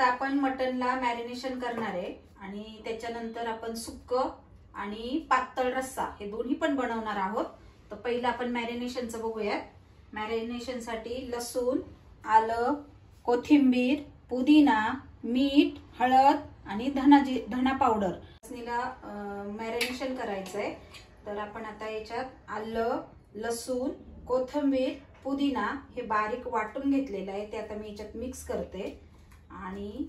आता आपण मटनला मॅरिनेशन करणार आहे आणि त्याच्यानंतर आपण सुक्क आणि पातळ रस्सा हे दोन्ही पण बनवणार आहोत। तर पहिलं आपण मॅरिनेशनचं बघूयात। मॅरिनेशनसाठी लसूण, आलं, कोथिंबीर, पुदिना, मीठ, हळद आणि धना पावडर मॅरिनेशन करायचंय। तर आपण आता याच्यात आलं, लसूण, कोथिंबीर, पुदिना हे बारीक वाटून घेतलेलं आहे ते आता मी याच्यात मिक्स करते आणि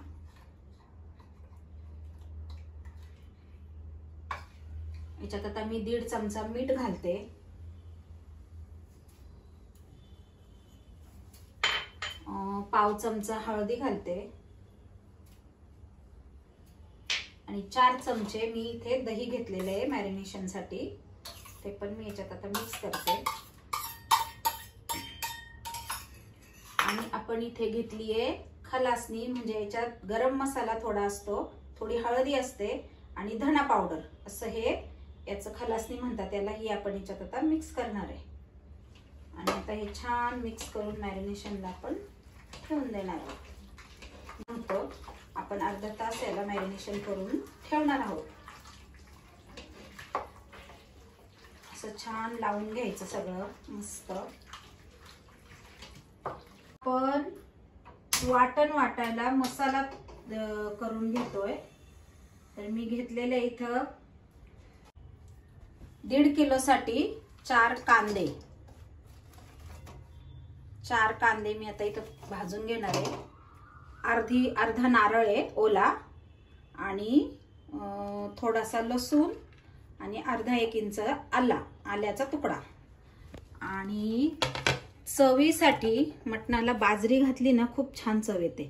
याच्यात आता मी 1.5 चमचा मीठ घालते, पाव चमचा हळदी घालते आणि 4 चमचे मी इथे दही घेतलेले आहे मॅरिनेशन साठी, ते पण मी याच्यात आता मिक्स करते। आणि आपण इथे घेतलीये खलासनी, म्हणजे याच्यात गरम मसाला थोडा असतो, थोडी हळदी असते आणि धना पावडर असं हे याचं खलासनी म्हणतात त्याला। ही आपण याच्यात आता मिक्स करणार आहे आणि आता हे छान मिक्स करून मॅरिनेशनला आपण ठेवून देणार आहोत। नंतर आपण अर्धा तास याला मॅरिनेशन करून ठेवणार आहोत। असं छान लावून घ्यायचं सगळं मस्त। पण वाटण वाटायला मसाला करून घेतोय। तर मी घेतलेले इथं 1.5 किलो साठी 4 कांदे, 4 कांदे मी आता इथं भाजून घेणार आहे। अर्धा नारळ आहे ओला आणि थोडासा लसूण आणि अर्धा 1 इंच आल्याचा तुकडा। आणि चवीसाठी मटणाला बाजरी घातली ना खूप छान चव येते,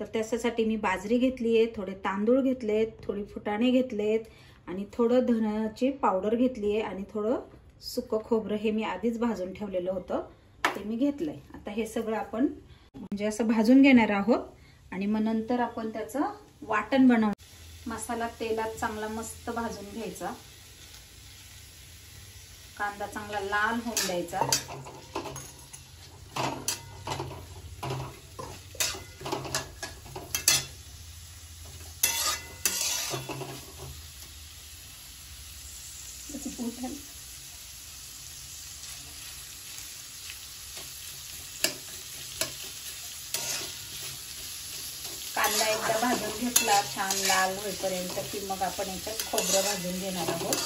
तर त्यासाठी मी बाजरी घेतली आहे, थोडे तांदूळ घेतलेत, थोडी फुटाणे घेतलेत आणि थोडं धण्याची पावडर घेतली आहे आणि थोडं सुकं खोबरं हे मी आधीच भाजून ठेवलेलं होतं ते मी घेतलंय। आता हे सगळं आपण म्हणजे असं भाजून घेणार आहोत आणि मग नंतर आपण त्याचं वाटण बनवणार। मसाला तेलात चांगला मस्त भाजून घ्यायचा, कांदा चांगला लाल होऊन द्यायचा। कांदा एकदा भाजून घेतला छान लाल होईपर्यंत की मग आपण याच्यात खोबरं भाजून घेणार आहोत।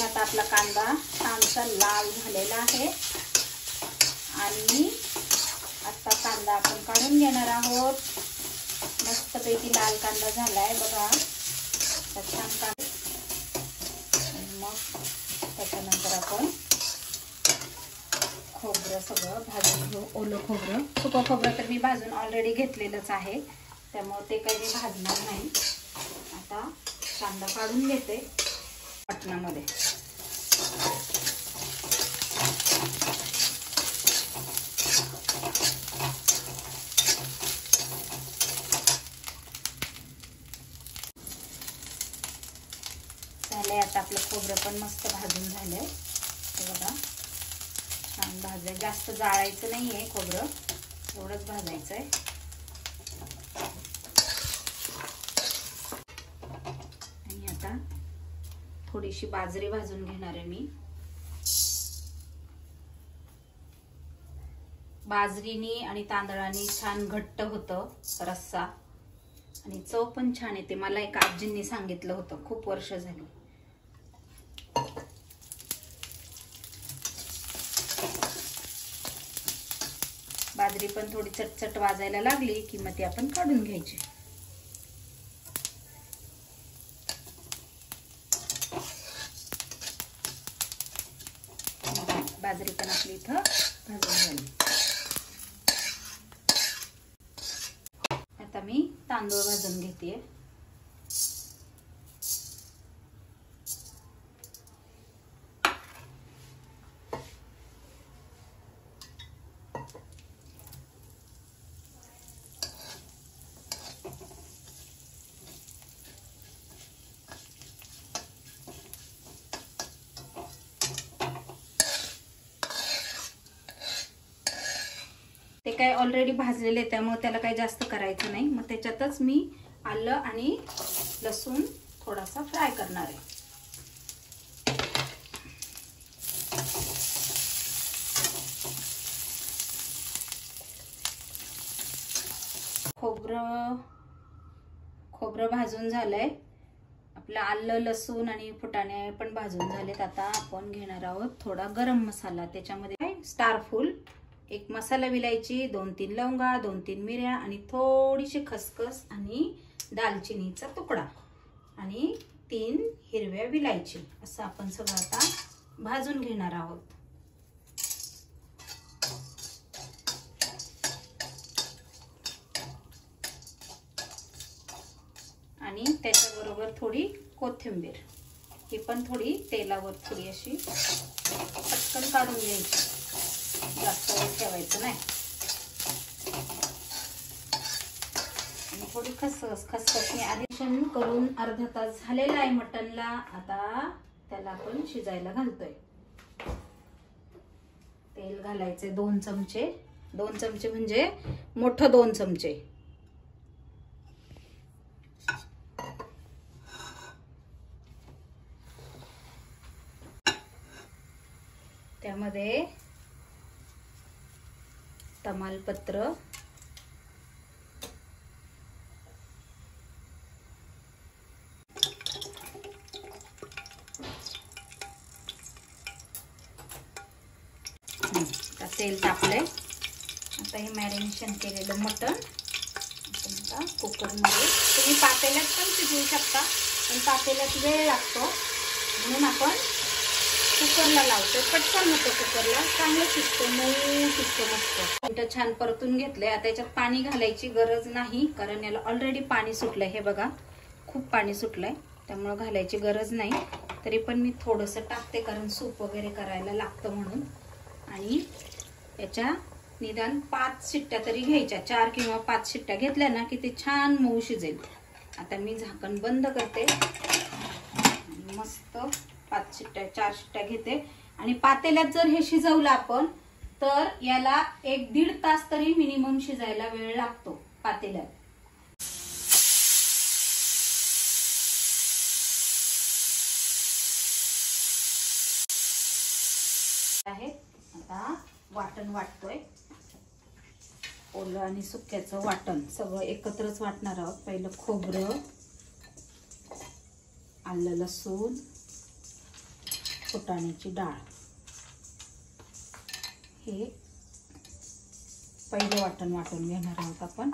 आता आपला कांदा छानसा लाल झालेला आहे आणि आता कांदा आपण काढून घेणार आहोत। मस्तपैकी लाल कांदा झालाय बघा, छान कांदा। मग त्याच्यानंतर आपण खोबरं सगळं भाजून घेऊ, ओलं खोबरं। सुकं खोबरं तर मी भाजून ऑलरेडी घेतलेलंच आहे, त्यामुळे ते काही मी भाजणार नाही। आता कांदा काढून घेते मटणामध्ये। झालंय आता आपलं खोबरं पण मस्त भाजून झालंय, हे बघा छान भाजलंय। जास्त जाळायचं नाहीये खोबरं, एवढंच भाजायचंय। आणि आता थोडीशी बाजरी भाजून घेणार आहे मी। बाजरीनी आणि तांदळाने छान घट्ट होतं रस्सा आणि चव पण छान येते। मला एक आजींनी सांगितलं होतं, खूप वर्ष झाली। बाजरी पण थोडी चटचट वाजायला लागली की मग ती आपण काढून घ्यायची। बाजरी पण आपली इथं भाजून झाली। आता मी तांदूळ भाजून घेते। काय ऑलरेडी भाजलेले, त्यामुळे त्याला काही जास्त करायचं नाही. मग त्याच्यातच मी आलं आणि लसूण थोडासा फ्राय करणार आहे. खोबरं भाजून झालंय. आपलं आलं लसूण आणि फुटाणे पण भाजून झालेत. आता आपण घेणार आहोत थोडा गरम मसाला. त्याच्यामध्ये स्टारफूल, एक मसाला विलायची, 2-3 लवंगा, 2-3 मिऱ्या आणि थोडीशी खसखस आणि दालचिनीचा तुकडा आणि 3 हिरव्या विलायची. असं आपण सगळं आता भाजून घेणार आहोत. आणि त्याच्याबरोबर थोडी कोथिंबीर, ही पण थोडी तेलावर थोडी अशी पटकन काढून घ्यायची, जास्त वेळ ठेवायचं नाही. आणि थोडी खसखसने आधीशन करून अर्धा तास झालेला आहे मटनला. आता त्याला आपण शिजायला घालतोय. तेल घालायचे 2 चमचे. 2 चमचे म्हणजे मोठं 2 चमचे. त्यामध्ये तमालपत्र, तेल तापलंय. आता हे मॅरिनेशन केलेलं मटण आपण आता कुकरमध्ये, तुम्ही पातेल्यात पण शिजवू शकता, पण पातेल्यात वेळ लागतो म्हणून आपण कुकरला लावतो. पटकन होतं कुकरला, चांगलं शिजतं, मऊ शिजतं मस्त. मिनिटं छान परतून घेतलंय. आता याच्यात पाणी घालायची गरज नाही, कारण याला ऑलरेडी पाणी सुटलंय. हे बघा, खूप पाणी सुटलंय, त्यामुळे घालायची गरज नाही. तरी पण मी थोडंसं टाकते, कारण सूप वगैरे करायला लागतं म्हणून. आणि याच्या निदान 5 शिट्ट्या तरी घ्यायच्या. 4 किंवा 5 शिट्ट्या घेतल्या ना की ते छान मऊ शिजेल. आता मी झाकण बंद करते. मस्त 4 शिट्ट्या घेते. आणि पातेल्यात जर हे शिजवलं आपण तर याला 1-1.5 तास तरी मिनिमम शिजायला वेळ लागतो पातेल्यात. आहे आता वाटण वाटतोय. ओलं आणि सुक्याचं वाटण सगळं एकत्रच वाटणार आहोत. पहिलं खोबरं, आलं लसूण, फुटाण्याची डाळ, हे पहिलं वाटण वाटून घेणार आहोत आपण.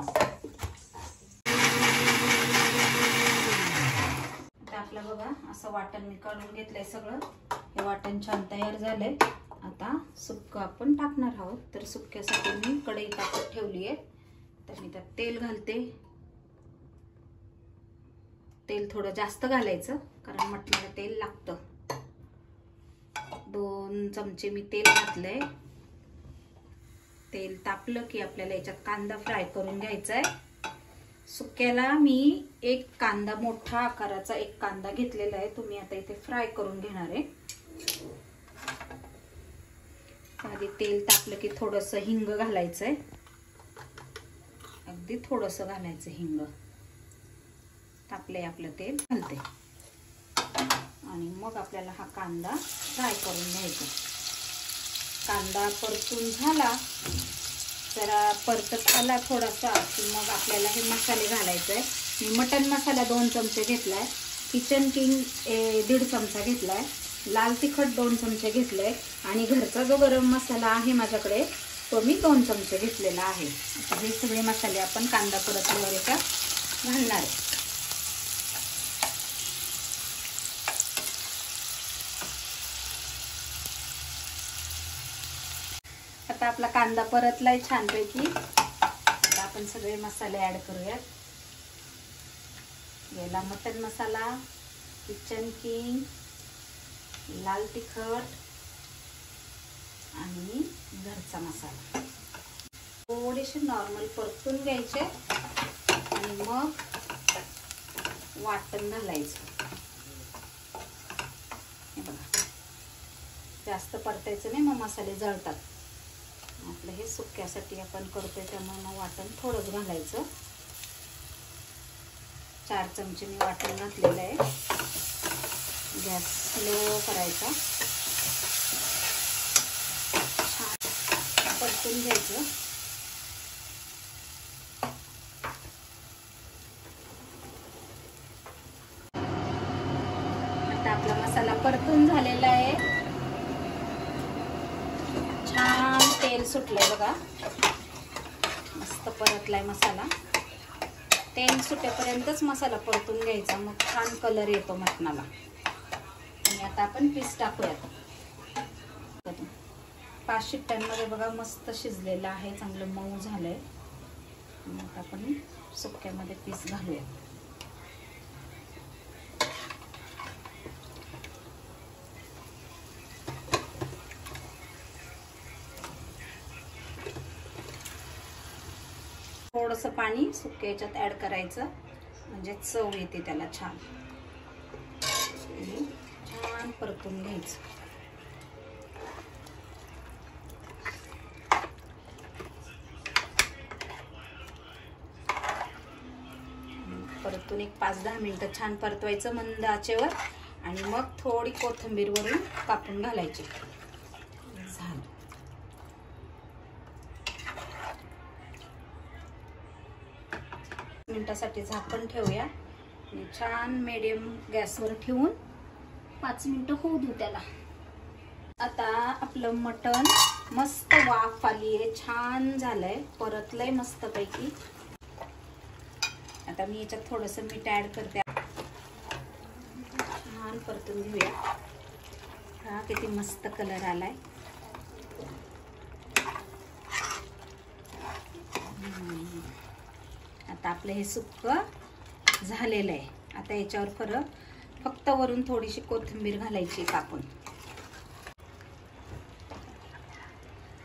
आता आपलं बघा असं वाटण मी काढून घेतलंय सगळं. हे वाटण छान तयार झालंय. आता सुक्क आपण टाकणार आहोत. तर सुक्यासाठी मी कढई तापत ठेवली आहे. तर मी त्यात तेल घालते. तेल थोडं जास्त घालायचं, कारण मटणाला तेल लागतं. 2 चमचे मी तेल घातलंय. तेल तापलं की आपल्याला याच्यात कांदा फ्राय करून घ्यायचा आहे. सुक्याला मी 1 कांदा, मोठा आकाराचा 1 कांदा घेतलेला आहे. तुम्ही आता इथे फ्राय करून घेणार आहे. आधी तेल तापलं की थोडंसं हिंग घालायचंय. अगदी थोडंसं घालायचं हिंग. तापलंय आपलं तेल, घालते. आणि मग आपल्याला हा कांदा फ्राय करून घ्यायचा. कांदा परतून झाला, जरा परतत आला थोडासा, की मग आपल्याला हे मसाले घालायचे आहे. मी मटन मसाला 2 चमचे घेतलाय. किचन किंग 1.5 चमचा घेतलाय. लाल तिखट 2 चमचे घेतले. आणि घरचा जो गरम मसाला आहे माझ्याकडे तो मी 2 चमचे घेतलेला आहे. आता हे सगळे मसाले आपण कांदा परतल्यावर याच्यात घालणार आहे. आता आपला कांदा परतलाय छानपैकी. आता आपण सगळे मसाले ऍड करूयात. याला मटन मसाला, किचन किंग, लाल तिखट आणि घरचा मसाला थोडेसे नॉर्मल परतून घ्यायचे. आणि मग वाटण घालायचं. हे बघा, जास्त परतायचं नाही, मग मसाले जळतात. आपलं हे सुक्यासाठी आपण करतोय त्यामुळे मग वाटण थोडंच घालायचं. 4 चमचे मी वाटण घातलेलं आहे. गॅस स्लो करायचा. छान परतून घ्यायचं. आता आपला मसाला परतून झालेला आहे. छान तेल सुटलंय बघा. मस्त परतलाय मसाला. तेल सुटेपर्यंतच मसाला परतून घ्यायचा, मग छान कलर येतो मटणाला. आणि आता आपण पीस टाकूयात. 5 शिट्ट्यांमध्ये बघा मस्त शिजलेलं आहे, चांगलं मऊ झालंय. आता आपण सुक्यामध्ये पीस घालूयात. थोडंसं पाणी सुक्या याच्यात ऍड करायचं, म्हणजे चव येते त्याला छान. छान परतून घ्यायचं. परतून एक 5-10 मिनिटं छान परतवायचं मंद आचेवर. आणि मग थोडी कोथिंबीर वरून कापून घालायची. झालं. मिनिटासाठी झाकण ठेवूया आणि छान मीडियम गॅसवर ठेवून 5 मिनिटं होऊ देऊ त्याला. आता आपलं मटण मस्त वाफ आली आहे, छान झालंय, परतलंय मस्त पैकी. आता मी याच्यात थोडंसं मीठ ऍड करते. छान परतून घेऊया. हा किती मस्त कलर आलाय. आता आपलं हे सुक्कं झालेलं आहे. आता याच्यावर फक्त वरून थोडीशी कोथिंबीर घालायची कापून.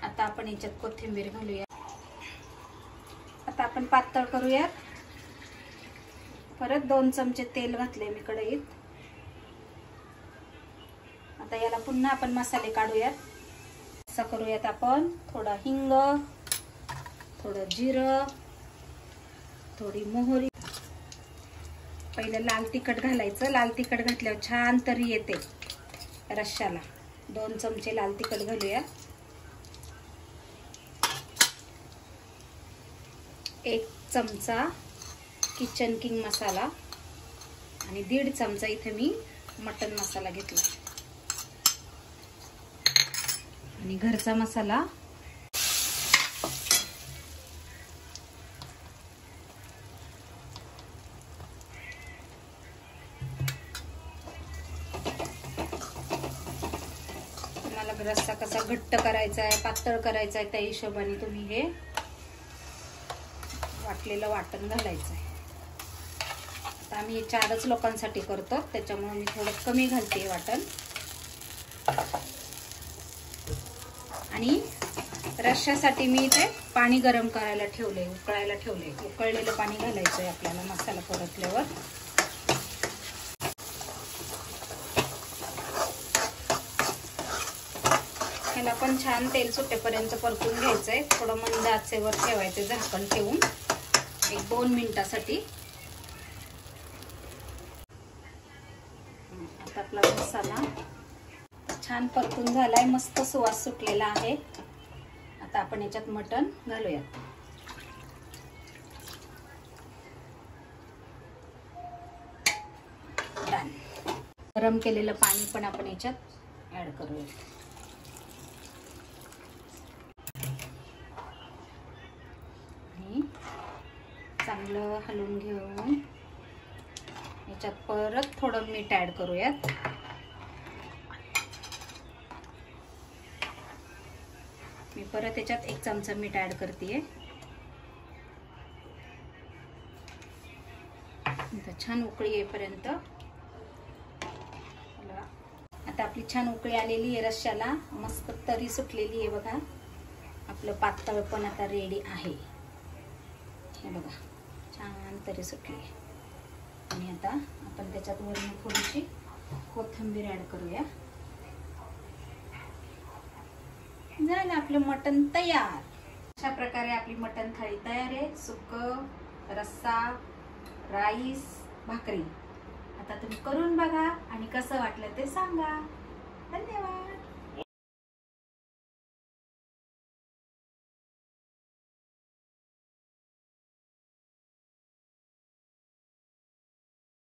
आता आपण याच्यात कोथिंबीर घालूया. आता आपण पातळ करूयात. परत 2 चमचे तेल घातले मी कढईत. आता याला पुन्हा आपण मसाले काढूयात. असं करूयात आपण. थोडा हिंग, थोडं जिरं, थोडी मोहरी. पहिलं लाल तिखट घालायचं. लाल तिखट घातल्यावर छान तरी येते रश्श्याला. 2 चमचे लाल तिखट घालूया. 1 चमचा किचन किंग मसाला आणि 1.5 चमचा इथे मी मटन मसाला घेतला. आणि घरचा मसाला रस्सा कसा घट्ट करायचा आहे, पातळ करायचा आहे, त्या हिशोबाने तुम्ही हे वाटलेलं वाटण घालायचं आहे. आता आम्ही हे 4च लोकांसाठी करतो, त्याच्यामुळे मी थोडं कमी घालते वाटण. आणि रश्श्यासाठी मी इथे पाणी गरम करायला ठेवले, उकळायला ठेवले. उकळलेलं पाणी घालायचं आहे आपल्याला मसाला परतल्यावर. ह्याला पण छान तेल सुटेपर्यंत परतून घ्यायचंय. थोडं मंद आचेवर ठेवायचं झाकण ठेवून 1-2 मिनिटासाठी. आता आपला मसाला छान परतून झालाय, मस्त सुवास सुटलेला आहे. आता आपण याच्यात मटण घालूयात. गरम केलेलं पाणी पण आपण याच्यात ऍड करूयात. चांगलं हलवून घेऊन याच्यात परत थोडं मीठ ऍड करूयात. मी परत याच्यात 1 चमचा मीठ ऍड करतेय. छान उकळी येईपर्यंत. आता आपली छान उकळी आलेली आहे रश्श्याला. मस्त तरी सुटलेली आहे बघा. आपलं पातळ पण आता रेडी आहे. हे बघा छान तरी सुटली. आणि आता आपण त्याच्यात वरून थोडीशी कोथिंबीर ऍड करूया. झालं आपलं मटण तयार. अशा प्रकारे आपली मटण थाळी तयार आहे. सुकं, रस्सा, राईस, भाकरी. आता तुम्ही करून बघा आणि कसं वाटलं ते सांगा. धन्यवाद.